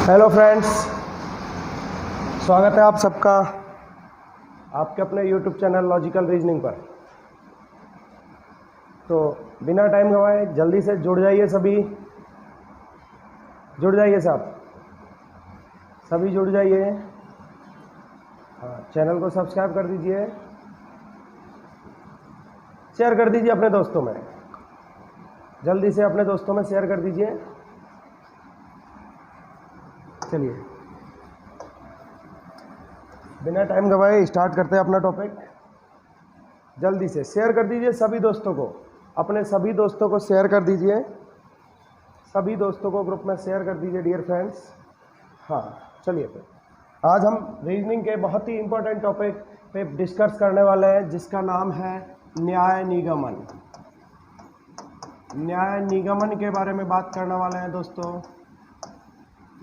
Hello friends, स्वागत है आप सबका आपके अपने यूट्यूब चैनल लॉजिकल रीजनिंग पर। तो बिना टाइम गवाए जल्दी से जुड़ जाइए, सभी जुड़ जाइए, सभी जुड़ जाइए। हाँ, चैनल को सब्सक्राइब कर दीजिए, शेयर कर दीजिए अपने दोस्तों में, जल्दी से अपने दोस्तों में शेयर कर दीजिए। चलिए बिना टाइम गवाए स्टार्ट करते हैं अपना टॉपिक। जल्दी से शेयर कर दीजिए सभी दोस्तों को, अपने सभी दोस्तों को शेयर कर दीजिए, सभी दोस्तों को ग्रुप में शेयर कर दीजिए डियर फ्रेंड्स। हाँ चलिए, फिर आज हम रीजनिंग के बहुत ही इंपॉर्टेंट टॉपिक पे डिस्कस करने वाले हैं, जिसका नाम है न्याय निगमन। न्याय निगमन के बारे में बात करने वाले हैं दोस्तों।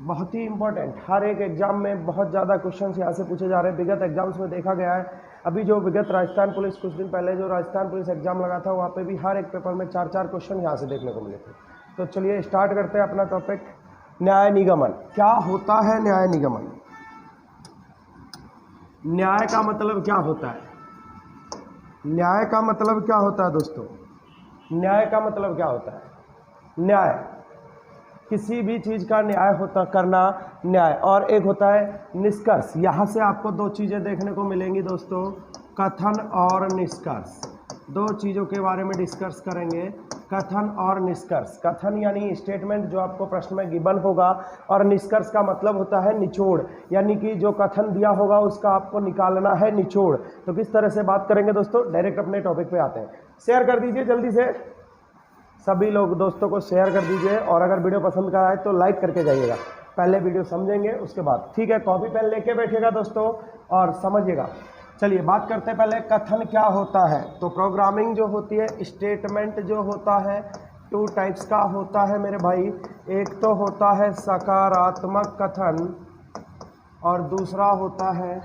बहुत ही इंपॉर्टेंट, हर एक एग्जाम में बहुत ज़्यादा क्वेश्चंस यहाँ से पूछे जा रहे हैं। विगत एग्जाम्स में देखा गया है, अभी जो विगत राजस्थान पुलिस, कुछ दिन पहले जो राजस्थान पुलिस एग्जाम लगा था, वहाँ पे भी हर एक पेपर में 4-4 क्वेश्चन यहाँ से देखने को मिले थे। तो चलिए स्टार्ट करते हैं अपना टॉपिक, न्याय निगमन। क्या होता है न्याय निगमन? न्याय का मतलब क्या होता है? न्याय का मतलब क्या होता है दोस्तों? न्याय का मतलब क्या होता है? न्याय, किसी भी चीज़ का न्याय होता करना न्याय, और एक होता है निष्कर्ष। यहाँ से आपको दो चीज़ें देखने को मिलेंगी दोस्तों, कथन और निष्कर्ष। दो चीज़ों के बारे में डिस्कस करेंगे, कथन और निष्कर्ष। कथन यानी स्टेटमेंट जो आपको प्रश्न में गिवन होगा, और निष्कर्ष का मतलब होता है निचोड़, यानी कि जो कथन दिया होगा उसका आपको निकालना है निचोड़। तो किस तरह से बात करेंगे दोस्तों, डायरेक्ट अपने टॉपिक पे आते हैं। शेयर कर दीजिए जल्दी से, सभी लोग दोस्तों को शेयर कर दीजिए, और अगर वीडियो पसंद का आए तो लाइक करके जाइएगा। पहले वीडियो समझेंगे उसके बाद, ठीक है? कॉपी पेन लेके बैठिएगा दोस्तों और समझिएगा। चलिए बात करते हैं पहले, कथन क्या होता है। तो प्रोग्रामिंग जो होती है, स्टेटमेंट जो होता है, 2 टाइप्स का होता है मेरे भाई। एक तो होता है सकारात्मक कथन और दूसरा होता है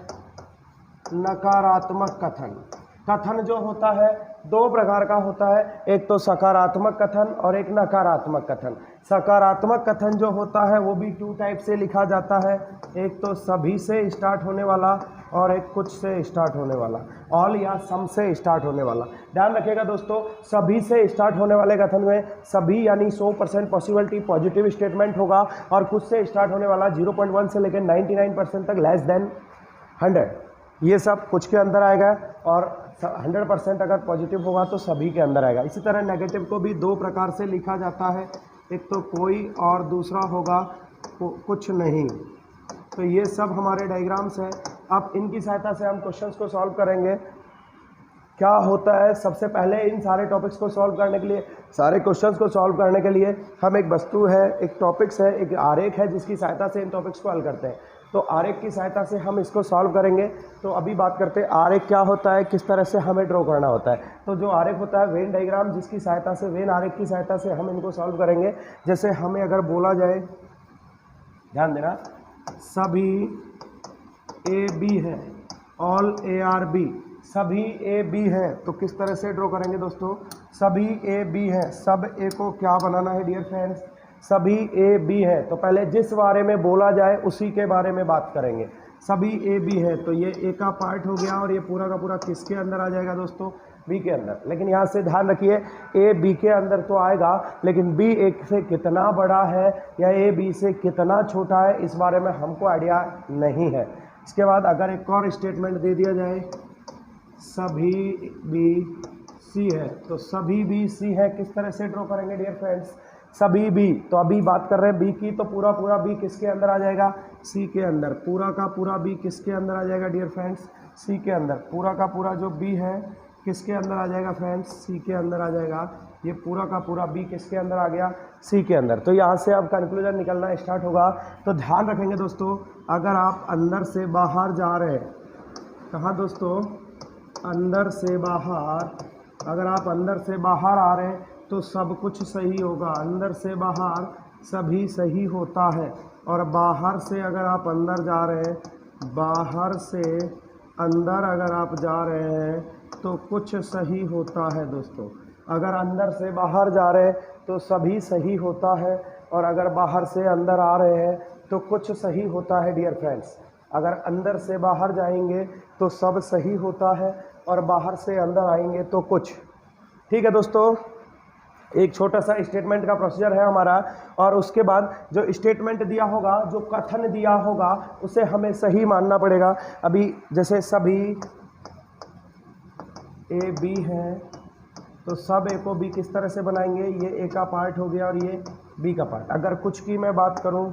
नकारात्मक कथन। कथन जो होता है 2 प्रकार का होता है, एक तो सकारात्मक कथन और एक नकारात्मक कथन। सकारात्मक कथन जो होता है वो भी 2 टाइप से लिखा जाता है, एक तो सभी से स्टार्ट होने वाला और एक कुछ से स्टार्ट होने वाला, ऑल या सम से स्टार्ट होने वाला। ध्यान रखिएगा दोस्तों, सभी से स्टार्ट होने वाले कथन में सभी यानी 100% पॉसिबिलिटी पॉजिटिव स्टेटमेंट होगा, और कुछ से स्टार्ट होने वाला 0.1 से लेकर 99% तक लेस देन 100, ये सब कुछ के अंदर आएगा, और 100% अगर पॉजिटिव होगा तो सभी के अंदर आएगा। इसी तरह नेगेटिव को भी 2 प्रकार से लिखा जाता है, एक तो कोई और दूसरा होगा कुछ नहीं। तो ये सब हमारे डायग्राम्स हैं। अब इनकी सहायता से हम क्वेश्चंस को सॉल्व करेंगे। क्या होता है, सबसे पहले इन सारे टॉपिक्स को सॉल्व करने के लिए, सारे क्वेश्चंस को सॉल्व करने के लिए हम एक वस्तु है, एक टॉपिक्स है, एक आरेख है, जिसकी सहायता से इन टॉपिक्स को हल करते हैं। तो आरेख की सहायता से हम इसको सॉल्व करेंगे। तो अभी बात करते हैं आरेख क्या होता है, किस तरह से हमें ड्रॉ करना होता है। तो जो आरेख होता है वेन डायग्राम, जिसकी सहायता से, वेन आरेख की सहायता से हम इनको सॉल्व करेंगे। जैसे हमें अगर बोला जाए, ध्यान देना, सभी ए बी है, ऑल ए आर बी, सभी ए बी हैं, तो किस तरह से ड्रॉ करेंगे दोस्तों? सभी ए बी हैं, सब ए को क्या बनाना है डियर फ्रेंड्स? सभी ए बी हैं। तो पहले जिस बारे में बोला जाए उसी के बारे में बात करेंगे। सभी ए बी है, तो ये ए का पार्ट हो गया, और ये पूरा का पूरा किसके अंदर आ जाएगा दोस्तों? बी के अंदर। लेकिन यहाँ से ध्यान रखिए, ए बी के अंदर तो आएगा, लेकिन बी ए से कितना बड़ा है या ए बी से कितना छोटा है, इस बारे में हमको आइडिया नहीं है। इसके बाद अगर एक और स्टेटमेंट दे दिया जाए, सभी बी सी है, तो सभी बी सी है, किस तरह से ड्रॉ करेंगे डियर फ्रेंड्स? सभी बी, तो अभी बात कर रहे हैं बी की, तो पूरा पूरा बी किसके अंदर आ जाएगा? सी के अंदर। पूरा का पूरा बी किसके अंदर आ जाएगा डियर फ्रेंड्स? सी के अंदर। पूरा का पूरा जो बी है किसके अंदर आ जाएगा फ्रेंड्स? सी के अंदर आ जाएगा। ये पूरा का पूरा बी किसके अंदर आ गया? सी के अंदर। तो यहाँ से अब कंक्लूजन निकलना स्टार्ट होगा। तो ध्यान रखेंगे दोस्तों, अगर आप अंदर से बाहर जा रहे हैं, कहाँ दोस्तों? अंदर से बाहर, अगर आप अंदर से बाहर आ रहे हैं तो सब कुछ सही होगा। अंदर से बाहर सभी सही होता है, और बाहर से अगर आप अंदर जा रहे हैं, बाहर से अंदर अगर आप जा रहे हैं तो कुछ सही होता है दोस्तों। अगर अंदर से बाहर जा रहे हैं तो सभी सही होता है, और अगर बाहर से अंदर आ रहे हैं तो कुछ सही होता है डियर फ्रेंड्स। अगर अंदर से बाहर जाएंगे तो सब सही होता है, और बाहर से अंदर आएंगे तो कुछ। ठीक है दोस्तों, एक छोटा सा स्टेटमेंट का प्रोसीजर है हमारा, और उसके बाद जो स्टेटमेंट दिया होगा, जो कथन दिया होगा, उसे हमें सही मानना पड़ेगा। अभी जैसे सभी ए बी हैं, तो सब ए को बी किस तरह से बनाएंगे, ये ए का पार्ट हो गया और ये बी का पार्ट। अगर कुछ की मैं बात करूं,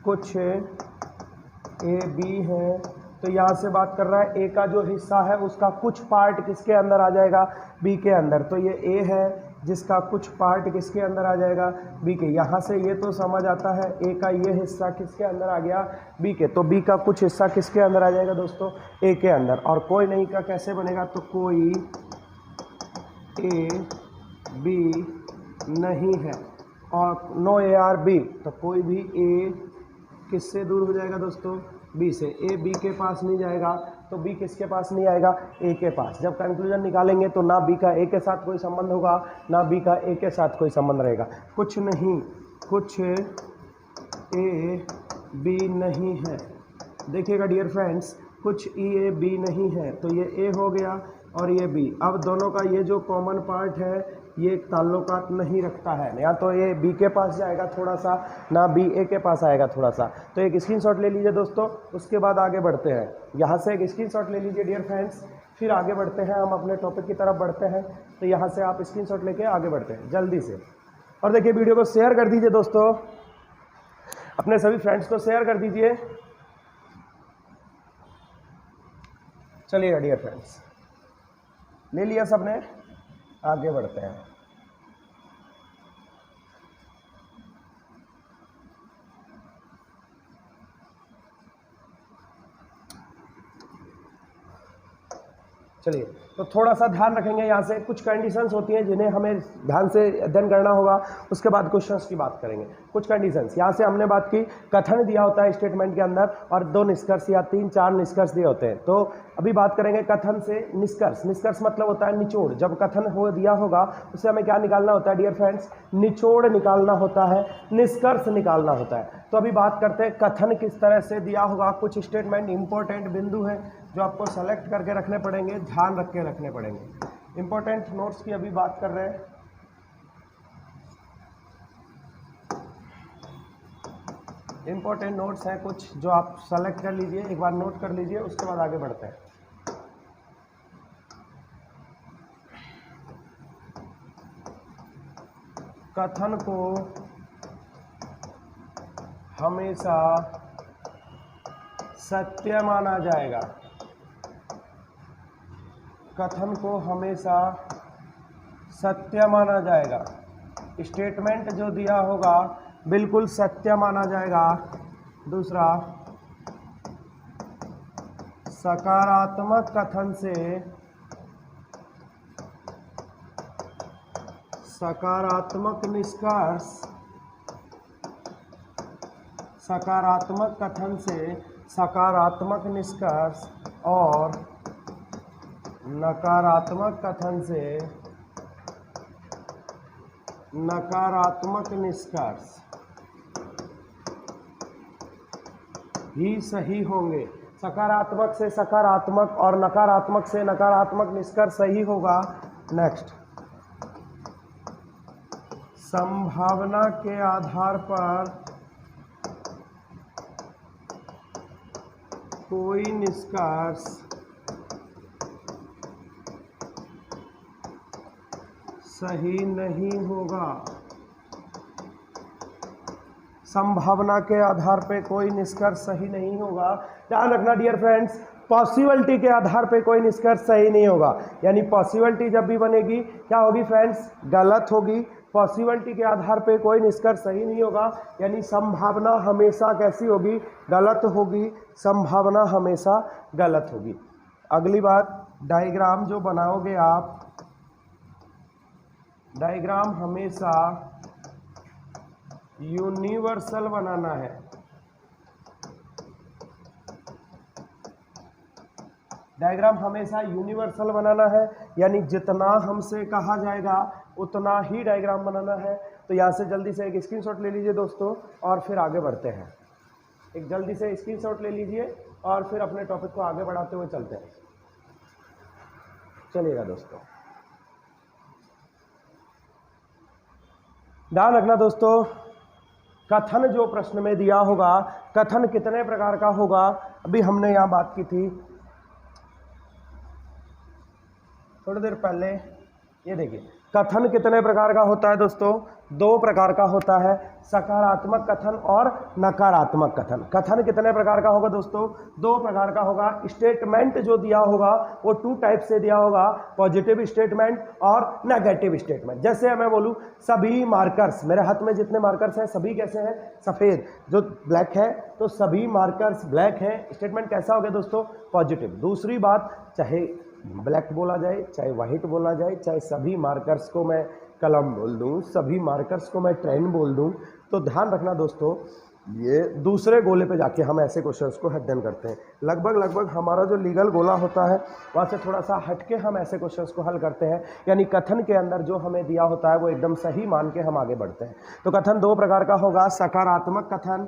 कुछ ए बी है, तो यहाँ से बात कर रहा है ए का जो हिस्सा है उसका कुछ पार्ट किसके अंदर आ जाएगा, बी के अंदर। तो ये ए है जिसका कुछ पार्ट किसके अंदर आ जाएगा, बी के। यहाँ से ये तो समझ आता है ए का ये हिस्सा किसके अंदर आ गया, बी के। तो बी का कुछ हिस्सा किसके अंदर आ जाएगा दोस्तों, ए के अंदर। और कोई नहीं का कैसे बनेगा, तो कोई ए बी नहीं है, और नो ए आर बी, तो कोई भी ए किससे दूर हो जाएगा दोस्तों, बी से। ए बी के पास नहीं जाएगा तो बी किसके पास नहीं आएगा, ए के पास। जब कंक्लूजन निकालेंगे तो ना बी का ए के साथ कोई संबंध होगा, ना बी का ए के साथ कोई संबंध रहेगा। कुछ नहीं, कुछ ए बी नहीं है। देखिएगा डियर फ्रेंड्स, कुछ ए बी नहीं है, तो ये ए हो गया और ये बी। अब दोनों का ये जो कॉमन पार्ट है ये ताल्लुकात नहीं रखता है, या तो ये बी के पास जाएगा थोड़ा सा, ना बी ए के पास आएगा थोड़ा सा। तो एक स्क्रीनशॉट ले लीजिए दोस्तों, उसके बाद आगे बढ़ते हैं। यहाँ से एक स्क्रीनशॉट ले लीजिए डियर फ्रेंड्स, फिर आगे बढ़ते हैं, हम अपने टॉपिक की तरफ बढ़ते हैं। तो यहाँ से आप स्क्रीनशॉट लेके आगे बढ़ते हैं जल्दी से। और देखिए वीडियो को शेयर कर दीजिए दोस्तों, अपने सभी फ्रेंड्स को शेयर कर दीजिए। चलिए डियर फ्रेंड्स, ले लिया सबने, आगे बढ़ते हैं। चलिए, तो थोड़ा सा ध्यान रखेंगे। यहाँ से कुछ कंडीशंस होती हैं जिन्हें हमें ध्यान से अध्ययन करना होगा, उसके बाद क्वेश्चंस की बात करेंगे। कुछ कंडीशंस यहाँ से हमने बात की, कथन दिया होता है स्टेटमेंट के अंदर, और 2 निष्कर्ष या 3-4 निष्कर्ष दिए होते हैं। तो अभी बात करेंगे कथन से निष्कर्ष। निष्कर्ष मतलब होता है निचोड़। जब कथन हो दिया होगा उससे हमें क्या निकालना होता है डियर फ्रेंड्स, निचोड़ निकालना होता है, निष्कर्ष निकालना होता है। तो अभी बात करते हैं कथन किस तरह से दिया होगा। कुछ स्टेटमेंट इंपॉर्टेंट बिंदु हैं जो आपको सेलेक्ट करके रखने पड़ेंगे, ध्यान रख के रखने पड़ेंगे। इंपॉर्टेंट नोट्स की अभी बात कर रहे हैं। इंपॉर्टेंट नोट्स हैं कुछ जो आप सेलेक्ट कर लीजिए, एक बार नोट कर लीजिए, उसके बाद आगे बढ़ते हैं। कथन को हमेशा सत्य माना जाएगा। कथन को हमेशा सत्य माना जाएगा। स्टेटमेंट जो दिया होगा बिल्कुल सत्य माना जाएगा। दूसरा, सकारात्मक कथन से सकारात्मक निष्कर्ष, सकारात्मक कथन से सकारात्मक निष्कर्ष, और नकारात्मक कथन से नकारात्मक निष्कर्ष ही सही होंगे। सकारात्मक से सकारात्मक और नकारात्मक से नकारात्मक निष्कर्ष सही होगा। नेक्स्ट, संभावना के आधार पर कोई निष्कर्ष सही नहीं होगा। संभावना के आधार पे कोई निष्कर्ष सही नहीं होगा। ध्यान रखना डियर फ्रेंड्स, पॉसिबिलिटी के आधार पे कोई निष्कर्ष सही नहीं होगा। यानी पॉसिबिलिटी जब भी बनेगी क्या होगी फ्रेंड्स, गलत होगी। पॉसिबिलिटी के आधार पे कोई निष्कर्ष सही नहीं होगा, यानी संभावना हमेशा कैसी होगी, गलत होगी। संभावना हमेशा गलत होगी। अगली बात, डायग्राम जो बनाओगे आप, डायग्राम हमेशा यूनिवर्सल बनाना है। डायग्राम हमेशा यूनिवर्सल बनाना है, यानी जितना हमसे कहा जाएगा उतना ही डायग्राम बनाना है। तो यहाँ से जल्दी से एक स्क्रीनशॉट ले लीजिए दोस्तों, और फिर आगे बढ़ते हैं। एक जल्दी से स्क्रीनशॉट ले लीजिए और फिर अपने टॉपिक को आगे बढ़ाते हुए चलते हैं। चलिएगा दोस्तों, ध्यान रखना दोस्तों, कथन जो प्रश्न में दिया होगा, कथन कितने प्रकार का होगा, अभी हमने यहां बात की थी थोड़ी देर पहले। ये देखिए, कथन कितने प्रकार का होता है दोस्तों? 2 प्रकार का होता है, सकारात्मक कथन और नकारात्मक कथन। कथन कितने प्रकार का होगा दोस्तों? 2 प्रकार का होगा। स्टेटमेंट जो दिया होगा वो 2 टाइप से दिया होगा, पॉजिटिव स्टेटमेंट और नेगेटिव स्टेटमेंट। जैसे मैं बोलूं सभी मार्कर्स, मेरे हाथ में जितने मार्कर्स हैं सभी कैसे हैं? सफ़ेद, जो ब्लैक है, तो सभी मार्कर्स ब्लैक हैं। स्टेटमेंट कैसा हो गया दोस्तों? पॉजिटिव। दूसरी बात, चाहे ब्लैक बोला जाए, चाहे वाइट बोला जाए, चाहे सभी मार्कर्स को मैं कलम बोल दूं, सभी मार्कर्स को मैं ट्रेन बोल दूं, तो ध्यान रखना दोस्तों, ये दूसरे गोले पे जाके हम ऐसे क्वेश्चंस को अध्ययन करते हैं। लगभग हमारा जो लीगल गोला होता है वहाँ से थोड़ा सा हटके हम ऐसे क्वेश्चंस को हल करते हैं, यानी कथन के अंदर जो हमें दिया होता है वो एकदम सही मान के हम आगे बढ़ते हैं। तो कथन 2 प्रकार का होगा, सकारात्मक कथन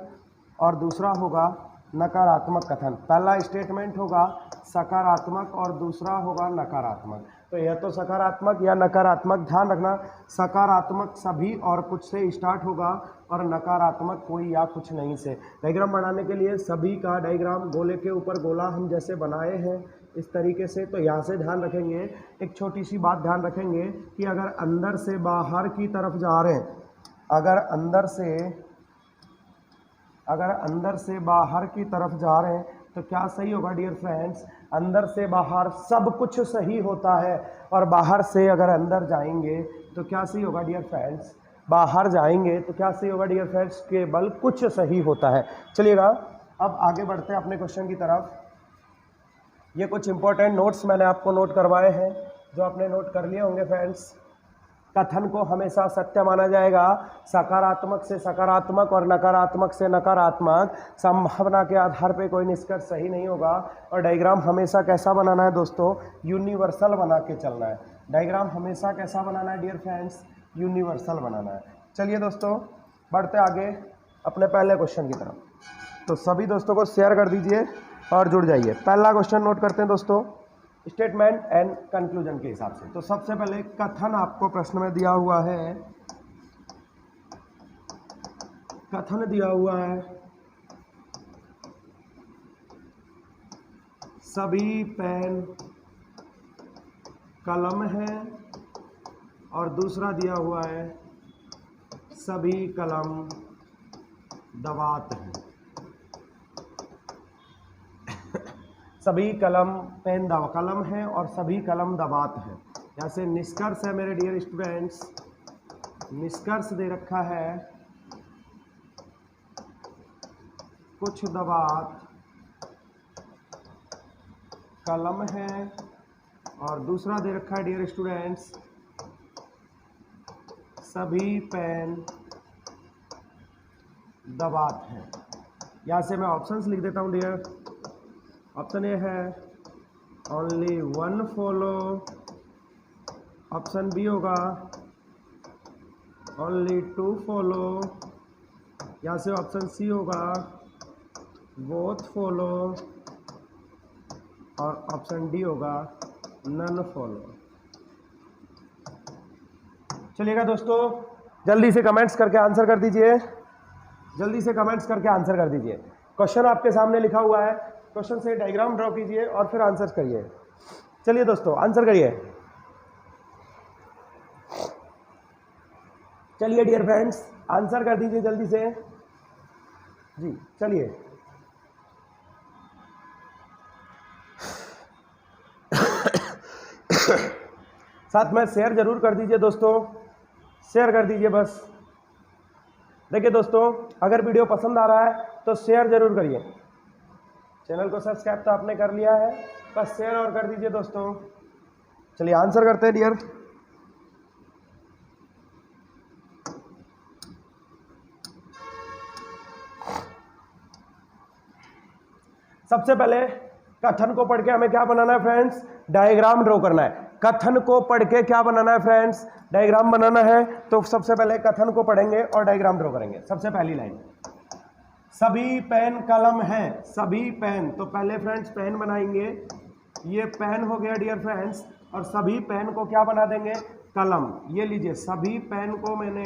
और दूसरा होगा नकारात्मक कथन। पहला स्टेटमेंट होगा सकारात्मक और दूसरा होगा नकारात्मक। तो यह तो सकारात्मक या नकारात्मक, ध्यान रखना, सकारात्मक सभी और कुछ से स्टार्ट होगा और नकारात्मक कोई या कुछ नहीं से। डायग्राम बनाने के लिए सभी का डायग्राम गोले के ऊपर गोला हम जैसे बनाए हैं इस तरीके से, तो यहाँ से ध्यान रखेंगे, एक छोटी सी बात ध्यान रखेंगे कि अगर अंदर से बाहर की तरफ जा रहे हैं, अगर अंदर से बाहर की तरफ जा रहे हैं तो क्या सही होगा डियर फ्रेंड्स? अंदर से बाहर सब कुछ सही होता है, और बाहर से अगर अंदर जाएंगे तो क्या सही होगा डियर फ्रेंड्स? बाहर जाएंगे तो क्या सही होगा डियर फ्रेंड्स? केवल कुछ सही होता है। चलिएगा, अब आगे बढ़ते हैं अपने क्वेश्चन की तरफ। ये कुछ इंपॉर्टेंट नोट्स मैंने आपको नोट करवाए हैं, जो आपने नोट कर लिए होंगे फ्रेंड्स। कथन को हमेशा सत्य माना जाएगा, सकारात्मक से सकारात्मक और नकारात्मक से नकारात्मक, संभावना के आधार पे कोई निष्कर्ष सही नहीं होगा। और डायग्राम हमेशा कैसा बनाना है दोस्तों? यूनिवर्सल बना के चलना है। डायग्राम हमेशा कैसा बनाना है डियर फ्रेंड्स? यूनिवर्सल बनाना है। चलिए दोस्तों, बढ़ते आगे अपने पहले क्वेश्चन की तरफ। तो सभी दोस्तों को शेयर कर दीजिए और जुड़ जाइए। पहला क्वेश्चन नोट करते हैं दोस्तों, स्टेटमेंट एंड कंक्लूजन के हिसाब से। तो सबसे पहले कथन आपको प्रश्न में दिया हुआ है, कथन दिया हुआ है सभी पेन कलम है, और दूसरा दिया हुआ है सभी कलम दवात हैं। सभी कलम पेन कलम है और सभी कलम दबात है। यहाँ से निष्कर्ष है मेरे डियर स्टूडेंट्स, निष्कर्ष दे रखा है कुछ दबात कलम है, और दूसरा दे रखा है डियर स्टूडेंट्स सभी पेन दबात हैं। यहाँ से मैं ऑप्शंस लिख देता हूँ डियर। ऑप्शन ए है ओनली 1 फॉलो, ऑप्शन बी होगा ओनली 2 फॉलो, यहाँ से ऑप्शन सी होगा बोथ फॉलो, और ऑप्शन डी होगा नन फॉलो। चलिएगा दोस्तों, जल्दी से कमेंट्स करके आंसर कर दीजिए, जल्दी से कमेंट्स करके आंसर कर दीजिए। क्वेश्चन आपके सामने लिखा हुआ है, क्वेश्चन से डायग्राम ड्रॉ कीजिए और फिर आंसर करिए। चलिए दोस्तों, आंसर करिए। चलिए डियर फ्रेंड्स, आंसर कर दीजिए जल्दी से जी। चलिए, साथ में शेयर जरूर कर दीजिए दोस्तों, शेयर कर दीजिए बस। देखिए दोस्तों, अगर वीडियो पसंद आ रहा है तो शेयर जरूर करिए। चैनल को सब्सक्राइब तो आपने कर लिया है, बस शेयर और कर दीजिए दोस्तों। चलिए आंसर करते हैं डियर। सबसे पहले कथन को पढ़ के हमें क्या बनाना है फ्रेंड्स? डायग्राम ड्रॉ करना है। कथन को पढ़ के क्या बनाना है फ्रेंड्स? डायग्राम बनाना है। तो सबसे पहले कथन को पढ़ेंगे और डायग्राम ड्रॉ करेंगे। सबसे पहली लाइन, सभी पेन कलम है, सभी पेन, तो पहले फ्रेंड्स पेन बनाएंगे, ये पेन हो गया डियर फ्रेंड्स, और सभी पेन को क्या बना देंगे, कलम। ये लीजिए सभी पेन को मैंने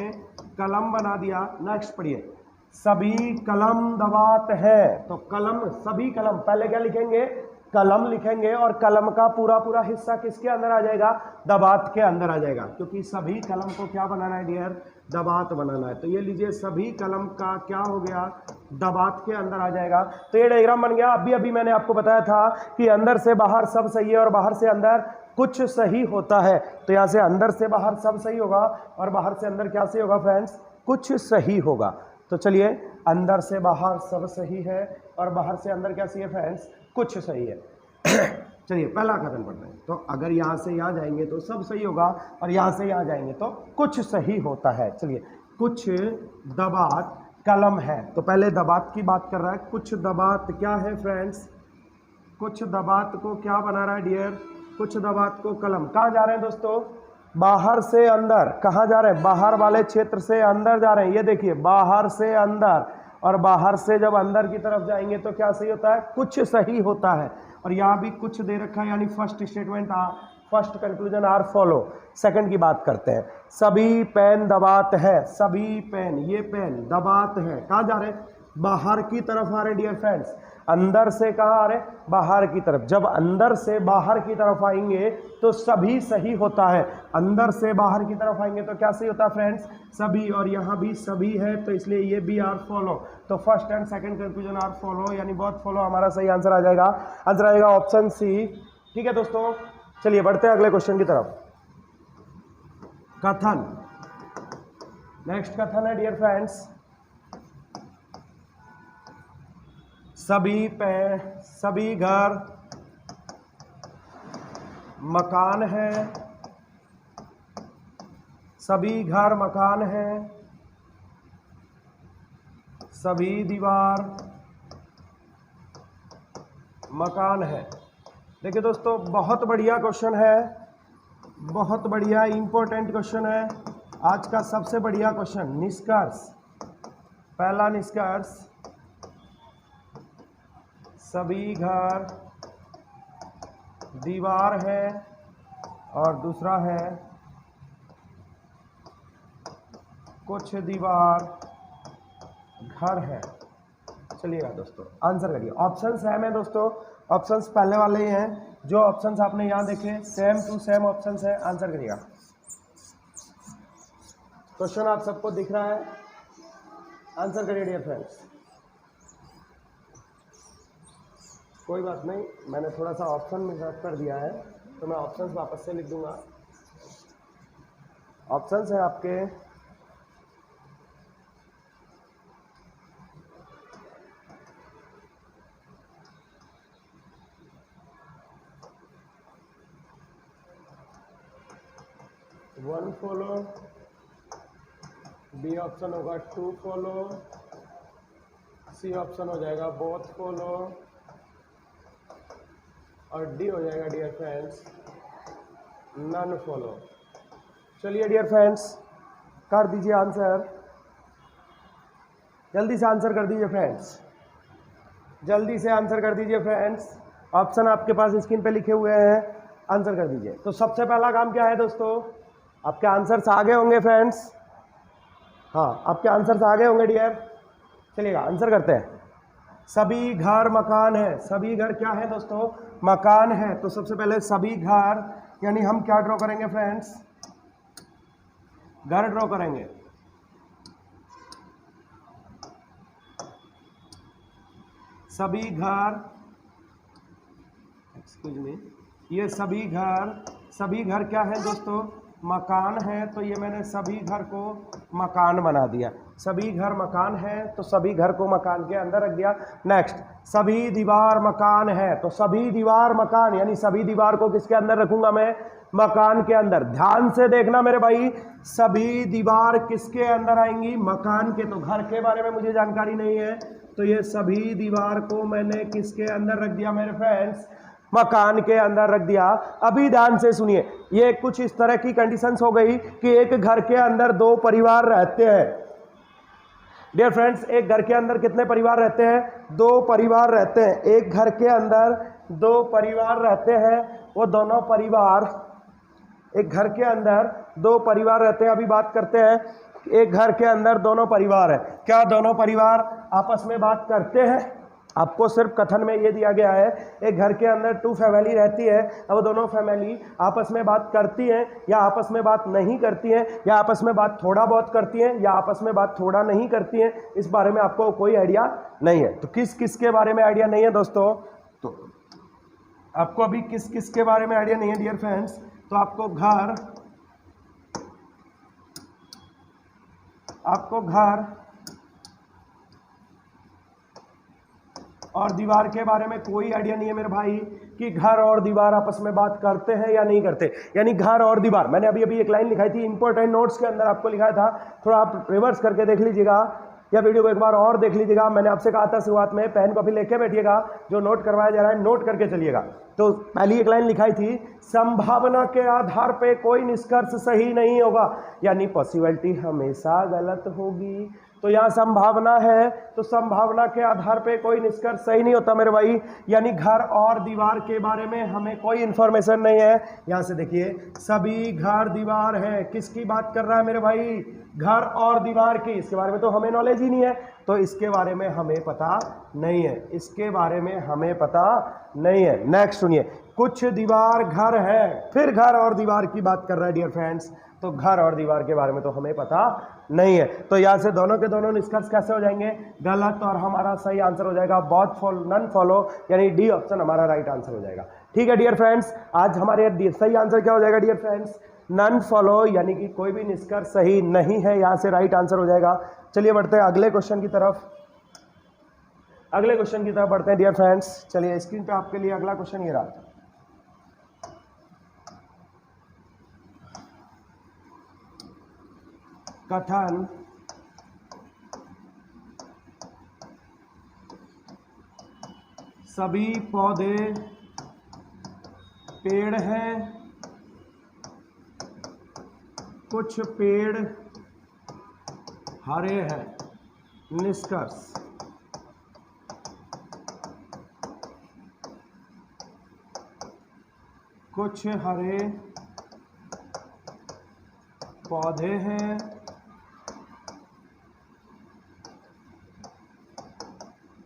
कलम बना दिया। नेक्स्ट पढ़िए, सभी कलम दबात है, तो कलम, सभी कलम, पहले क्या लिखेंगे, कलम लिखेंगे, और कलम का पूरा पूरा हिस्सा किसके अंदर आ जाएगा, दबात के अंदर आ जाएगा, क्योंकि सभी कलम को क्या बनाना है डियर, दबात बनाना है। तो ये लीजिए सभी कलम का क्या हो गया, दबात के अंदर आ जाएगा। तो ये डायग्राम बन गया। अभी मैंने आपको बताया था कि अंदर से बाहर सब सही है और बाहर से अंदर कुछ सही होता है। तो यहाँ से अंदर से बाहर सब सही होगा और बाहर से अंदर क्या सही होगा फ्रेंड्स, कुछ सही होगा। तो चलिए, अंदर से बाहर सब सही है और बाहर से अंदर क्या सही है फ्रेंड्स, कुछ सही है। चलिए पहला कथन पढ़ते हैं। तो अगर यहाँ से यहाँ जाएंगे तो सब सही होगा और यहाँ से यहाँ जाएंगे तो कुछ सही होता है। चलिए, कुछ दबात कलम है, तो पहले दबात की बात कर रहा है। कुछ दबात क्या है फ्रेंड्स, कुछ दबात को क्या बना रहा है डियर, कुछ दबात को कलम। कहाँ जा रहे हैं दोस्तों, बाहर से अंदर। कहाँ जा रहे हैं, बाहर वाले क्षेत्र से अंदर जा रहे हैं। ये देखिए बाहर से अंदर, और बाहर से जब अंदर की तरफ जाएंगे तो क्या सही होता है, कुछ सही होता है। और यहाँ भी कुछ दे रखा है, यानी first statement, first conclusion are follow. Second की बात करते हैं, सभी पेन दबात है, सभी पेन, ये पेन दबात है। कहाँ जा रहे हैं, बाहर की तरफ आ रहे डियर फ्रेंड्स। अंदर से कहाँ आ रहे, बाहर की तरफ। जब अंदर से बाहर की तरफ आएंगे तो सभी सही होता है। अंदर से बाहर की तरफ आएंगे तो क्या सही होता है फ्रेंड्स, सभी। और यहाँ भी सभी है तो इसलिए ये भी आर फॉलो। तो first and second conclusion are follow, यानी बहुत फॉलो हमारा सही आंसर आ जाएगा। आंसर आएगा ऑप्शन सी। ठीक है दोस्तों, चलिए बढ़ते हैं अगले क्वेश्चन की तरफ। कथन, नेक्स्ट कथन है डियर फ्रेंड्स, सभी घर मकान है, सभी घर मकान है, सभी दीवार मकान है। देखिए दोस्तों, बहुत बढ़िया क्वेश्चन है, बहुत बढ़िया इंपॉर्टेंट क्वेश्चन है, आज का सबसे बढ़िया क्वेश्चन। निष्कर्ष, पहला निष्कर्ष, सभी घर दीवार है और दूसरा है कुछ दीवार घर है। चलिएगा दोस्तों, आंसर करिए। ऑप्शंस है में दोस्तों, ऑप्शंस पहले वाले ही हैं, जो ऑप्शंस आपने यहाँ देखे सेम टू सेम ऑप्शंस है। आंसर करिएगा। क्वेश्चन आप सबको दिख रहा है, आंसर करिए डियर फ्रेंड्स। कोई बात नहीं, मैंने थोड़ा सा ऑप्शन में रख कर दिया है तो मैं ऑप्शंस वापस से लिख दूंगा। ऑप्शंस है आपके, वन फॉलो, बी ऑप्शन होगा टू फॉलो, सी ऑप्शन हो जाएगा बोथ फॉलो, और डी हो जाएगा डियर फ्रेंड्स नन फॉलो। चलिए डियर फ्रेंड्स, कर दीजिए आंसर, जल्दी से आंसर कर दीजिए फ्रेंड्स, जल्दी से आंसर कर दीजिए फ्रेंड्स। ऑप्शन आपके पास स्क्रीन पे लिखे हुए हैं, आंसर कर दीजिए। तो सबसे पहला काम क्या है दोस्तों, आपके आंसर्स आ गए होंगे फ्रेंड्स। हाँ, आपके आंसर्स आ गए होंगे डियर। चलिएगा आंसर करते हैं। सभी घर मकान है, सभी घर क्या है दोस्तों, मकान है। तो सबसे पहले सभी घर, यानी हम क्या ड्रॉ करेंगे फ्रेंड्स, घर ड्रॉ करेंगे। सभी घर, एक्सक्यूज मी, ये सभी घर क्या है दोस्तों, मकान है। तो ये मैंने सभी घर को मकान बना दिया। सभी घर मकान है तो सभी घर को मकान के अंदर रख दिया। नेक्स्ट, सभी दीवार मकान है, तो सभी दीवार मकान, यानी सभी दीवार को किसके अंदर रखूंगा मैं, मकान के अंदर। ध्यान से देखना मेरे भाई, सभी दीवार किसके अंदर आएंगी, मकान के। तो घर के बारे में मुझे जानकारी नहीं है, तो ये सभी दीवार को मैंने किसके अंदर रख दिया मेरे फ्रेंड्स, मकान के अंदर रख दिया। अभी ध्यान से सुनिए, ये कुछ इस तरह की कंडीशंस हो गई कि एक घर के अंदर दो परिवार रहते हैं, डियर फ्रेंड्स, एक घर के अंदर कितने परिवार रहते हैं? 2 परिवार रहते हैं। एक घर के अंदर 2 परिवार रहते हैं। वो दोनों परिवार, एक घर के अंदर 2 परिवार रहते हैं। अभी बात करते हैं, एक घर के अंदर दोनों परिवार है। क्या दोनों परिवार आपस में बात करते हैं? आपको सिर्फ कथन में ये दिया गया है, एक घर के अंदर 2 फैमिली रहती है। अब दोनों फैमिली आपस में बात करती हैं या आपस में बात नहीं करती हैं, या आपस में बात थोड़ा बहुत करती हैं या आपस में बात थोड़ा नहीं करती हैं, इस बारे में आपको कोई आइडिया नहीं है। तो किस किस के बारे में आइडिया नहीं है दोस्तों? तो आपको अभी किस किस के बारे में आइडिया नहीं है डियर फ्रेंड्स? तो आपको घर और दीवार के बारे में कोई आइडिया नहीं है मेरे भाई, कि घर और दीवार आपस में बात करते हैं या नहीं करते। यानी घर और दीवार, मैंने अभी एक लाइन लिखाई थी इंपॉर्टेंट नोट्स के अंदर, आपको लिखाया था, थोड़ा आप रिवर्स करके देख लीजिएगा या वीडियो को एक बार और देख लीजिएगा। मैंने आपसे कहा था शुरुआत में पेन कॉपी लेके बैठिएगा, जो नोट करवाया जा रहा है नोट करके चलिएगा। तो पहली एक लाइन लिखाई थी, संभावना के आधार पे कोई निष्कर्ष सही नहीं होगा, यानी पॉसिबिलिटी हमेशा गलत होगी। तो यहाँ संभावना है, तो संभावना के आधार पे कोई निष्कर्ष सही नहीं होता मेरे भाई। यानी घर और दीवार के बारे में हमें कोई इंफॉर्मेशन नहीं है। यहाँ से देखिए, सभी घर दीवार है, किसकी बात कर रहा है मेरे भाई? घर और दीवार की। इसके बारे में तो हमें नॉलेज ही नहीं है, तो इसके बारे में हमें पता नहीं है, इसके बारे में हमें पता नहीं है। नेक्स्ट सुनिए, कुछ दीवार घर है, फिर घर और दीवार की बात कर रहा है डियर फ्रेंड्स। तो घर और दीवार के बारे में तो हमें पता नहीं है। तो यहाँ से दोनों के दोनों निष्कर्ष कैसे हो जाएंगे? गलत, और हमारा सही आंसर हो जाएगा बोथ फॉलो नन फॉलो, यानी डी ऑप्शन हमारा राइट आंसर हो जाएगा। ठीक है डियर फ्रेंड्स, आज हमारे सही आंसर क्या हो जाएगा डियर फ्रेंड्स? नन फॉलो, यानी कि कोई भी निष्कर्ष सही नहीं है, यहाँ से राइट आंसर हो जाएगा। चलिए बढ़ते हैं अगले क्वेश्चन की तरफ। अगले क्वेश्चन की तरफ बढ़ते हैं डियर फ्रेंड्स। चलिए स्क्रीन पे आपके लिए अगला क्वेश्चन ये रहा। कथन सभी पौधे पेड़ हैं, कुछ पेड़ हरे हैं। निष्कर्ष, कुछ हरे पौधे हैं,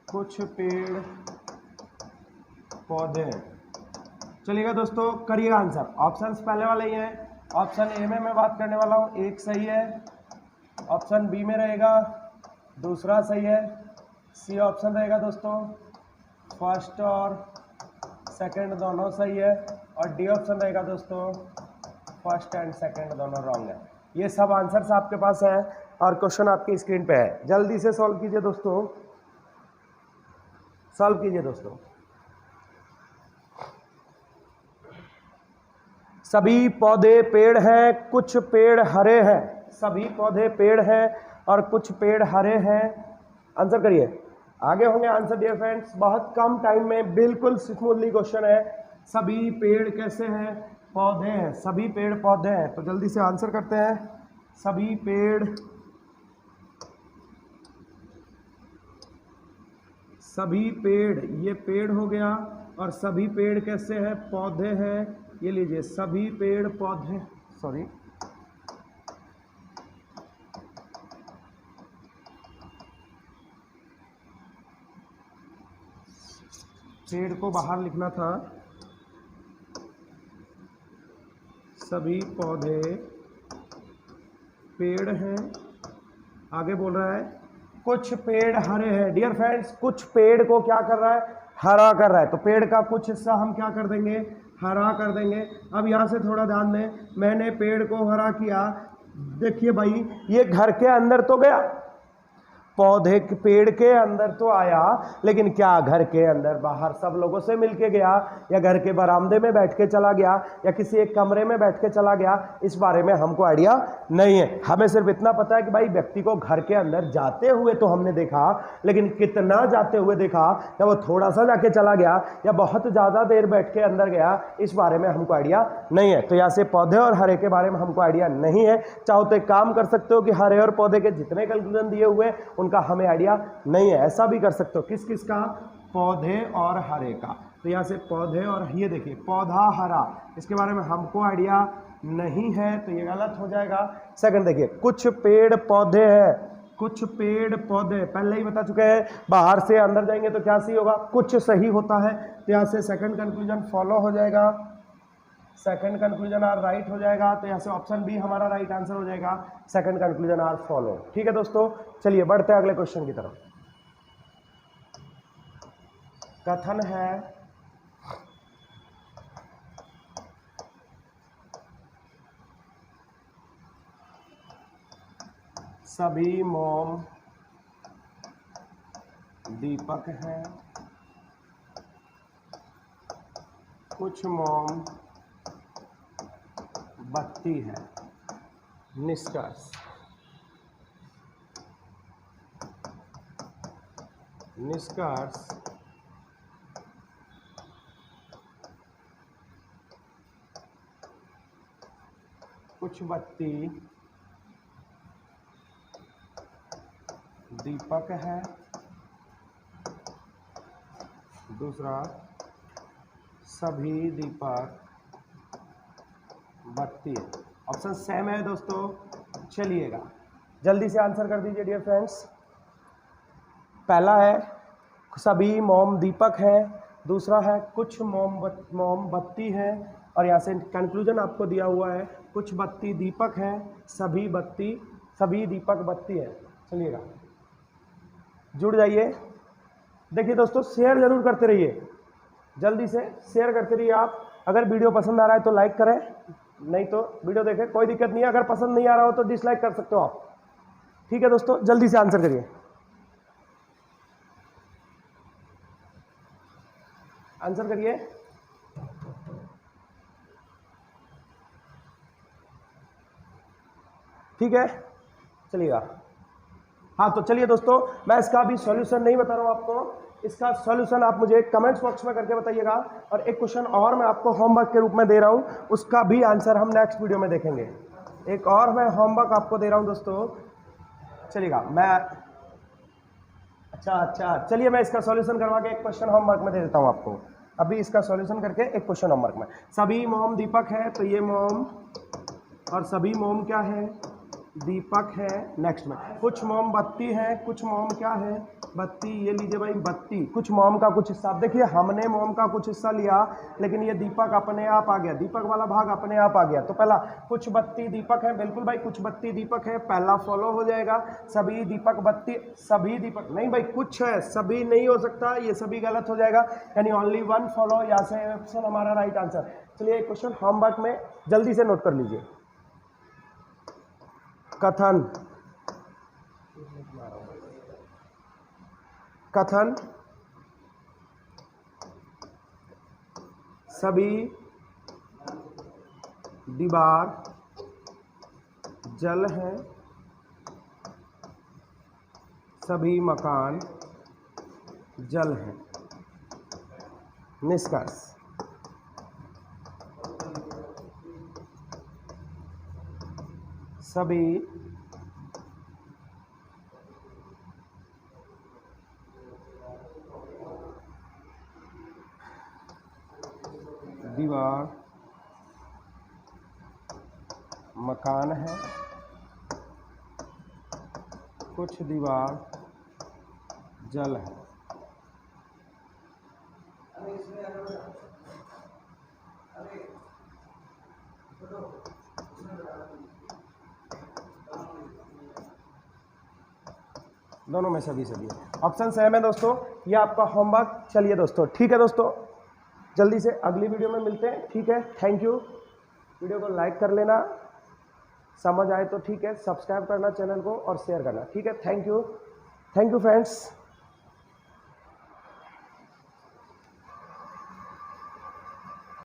कुछ पेड़ पौधे हैं। चलिएगा दोस्तों, करिएगा आंसर। ऑप्शंस पहले वाले ही हैं। ऑप्शन ए में मैं बात करने वाला हूँ, एक सही है। ऑप्शन बी में रहेगा दूसरा सही है। सी ऑप्शन रहेगा दोस्तों, फर्स्ट और सेकंड दोनों सही है। और डी ऑप्शन रहेगा दोस्तों, फर्स्ट एंड सेकंड दोनों रॉन्ग है। ये सब आंसर्स आपके पास है और क्वेश्चन आपकी स्क्रीन पे है। जल्दी से सॉल्व कीजिए दोस्तों, सॉल्व कीजिए दोस्तों। सभी पौधे पेड़ हैं, कुछ पेड़ हरे हैं। सभी पौधे पेड़ हैं और कुछ पेड़ हरे हैं। आंसर करिए, आगे होंगे आंसर डियर फ्रेंड्स। बहुत कम टाइम में बिल्कुल स्मूथली क्वेश्चन है। सभी पेड़ कैसे हैं? पौधे हैं। सभी पेड़ पौधे हैं। तो जल्दी से आंसर करते हैं। सभी पेड़, सभी पेड़, ये पेड़ हो गया, और सभी पेड़ कैसे हैं? पौधे हैं। ये लीजिए, सभी पेड़ पौधे, सॉरी, पेड़ को बाहर लिखना था। सभी पौधे पेड़ हैं। आगे बोल रहा है कुछ पेड़ हरे हैं। डियर फ्रेंड्स, कुछ पेड़ को क्या कर रहा है? हरा कर रहा है। तो पेड़ का कुछ हिस्सा हम क्या कर देंगे? हरा कर देंगे। अब यहाँ से थोड़ा ध्यान दें, मैंने पेड़ को हरा किया। देखिए भाई, ये घर के अंदर तो गया, पौधे पेड़ के अंदर तो आया, लेकिन क्या घर के अंदर बाहर सब लोगों से मिलके गया, या घर के बरामदे में बैठ के चला गया, या किसी एक कमरे में बैठ के चला गया? इस बारे में हमको आइडिया नहीं है। हमें सिर्फ इतना पता है कि भाई व्यक्ति को घर के अंदर जाते हुए तो हमने देखा, लेकिन कितना जाते हुए देखा, या वो थोड़ा सा जाके चला गया या बहुत ज़्यादा देर बैठ के अंदर गया, इस बारे में हमको आइडिया नहीं है। तो यहाँ से पौधे और हरे के बारे में हमको आइडिया नहीं है। चाहो तो एक काम कर सकते हो कि हरे और पौधे के जितने कैलकुलेशन दिए हुए उनका हमें आइडिया नहीं है। ऐसा भी कर सकते हो, किस किस का, पौधे और हरे का। तो यहाँ से पौधे और ये देखिए पौधा हरा, इसके बारे में हमको आइडिया नहीं है तो ये गलत हो जाएगा। सेकंड देखिए कुछ पेड़ पौधे हैं, कुछ पेड़ पौधे पहले ही बता चुके हैं, बाहर से अंदर जाएंगे तो क्या सही होगा, कुछ सही होता है। तो यहाँ से सेकंड कंक्लूजन फॉलो हो जाएगा, सेकंड कंक्लूजन आर राइट हो जाएगा। तो यहाँ से ऑप्शन बी हमारा राइट आंसर हो जाएगा, सेकंड कंक्लूजन आर फॉलो। ठीक है दोस्तों, चलिए बढ़ते हैं अगले क्वेश्चन की तरफ। कथन है सभी मोम दीपक हैं, कुछ मोम बत्ती है। निष्कर्ष, निष्कर्ष कुछ बत्ती दीपक है, दूसरा सभी दीपक बत्ती है। ऑप्शन सेम है दोस्तों। चलिएगा जल्दी से आंसर कर दीजिए डियर फ्रेंड्स। पहला है सभी मोम दीपक है, दूसरा है कुछ मोमबत्ती है, और यहाँ से कंक्लूजन आपको दिया हुआ है कुछ बत्ती दीपक है, सभी दीपक बत्ती है। चलिएगा जुड़ जाइए। देखिए दोस्तों शेयर जरूर करते रहिए, जल्दी से शेयर करते रहिए आप। अगर वीडियो पसंद आ रहा है तो लाइक करें, नहीं तो वीडियो देखें, कोई दिक्कत नहीं है। अगर पसंद नहीं आ रहा हो तो डिसलाइक कर सकते हो आप। ठीक है दोस्तों, जल्दी से आंसर करिए, आंसर करिए। ठीक है चलिएगा। हाँ तो चलिए दोस्तों, मैं इसका भी सॉल्यूशन नहीं बता रहा हूँ आपको, इसका सॉल्यूशन आप मुझे कमेंट्स बॉक्स में करके बताइएगा। और एक क्वेश्चन और मैं आपको होमवर्क के रूप में दे रहा हूँ, उसका भी आंसर हम नेक्स्ट वीडियो में देखेंगे। एक और मैं होमवर्क आपको दे रहा हूँ दोस्तों, चलिएगा मैं अच्छा चलिए मैं इसका सॉल्यूशन करवा के एक क्वेश्चन होमवर्क में दे देता हूँ आपको। अभी इसका सॉल्यूशन करके एक क्वेश्चन होमवर्क में। सभी मोम दीपक है, तो ये मोम और सभी मोम क्या है, दीपक है। नेक्स्ट में कुछ मोम बत्ती है, कुछ मोम क्या है, बत्ती। ये लीजिए भाई बत्ती, कुछ मोम का कुछ हिस्सा। देखिए हमने मोम का कुछ हिस्सा लिया, लेकिन ये दीपक अपने आप आ गया, दीपक वाला भाग अपने आप आ गया। तो पहला कुछ बत्ती दीपक है, बिल्कुल भाई कुछ बत्ती दीपक है, पहला फॉलो हो जाएगा। सभी दीपक बत्ती, सभी दीपक नहीं भाई, कुछ है, सभी नहीं हो सकता, ये सभी गलत हो जाएगा, यानी ओनली वन फॉलो। यहाँ से ऑप्शन हमारा राइट आंसर। चलिए क्वेश्चन होमवर्क में जल्दी से नोट कर लीजिए। कथन सभी दीवार जल हैं, सभी मकान जल हैं। निष्कर्ष, सभी दीवार मकान है, कुछ दीवार जल है। दोनों में सभी ऑप्शन सेम है दोस्तों। ये आपका होमवर्क। चलिए दोस्तों ठीक है दोस्तों, जल्दी से अगली वीडियो में मिलते हैं। ठीक है, थैंक यू। वीडियो को लाइक कर लेना, समझ आए तो ठीक है, सब्सक्राइब करना चैनल को और शेयर करना। ठीक है, थैंक यू फ्रेंड्स।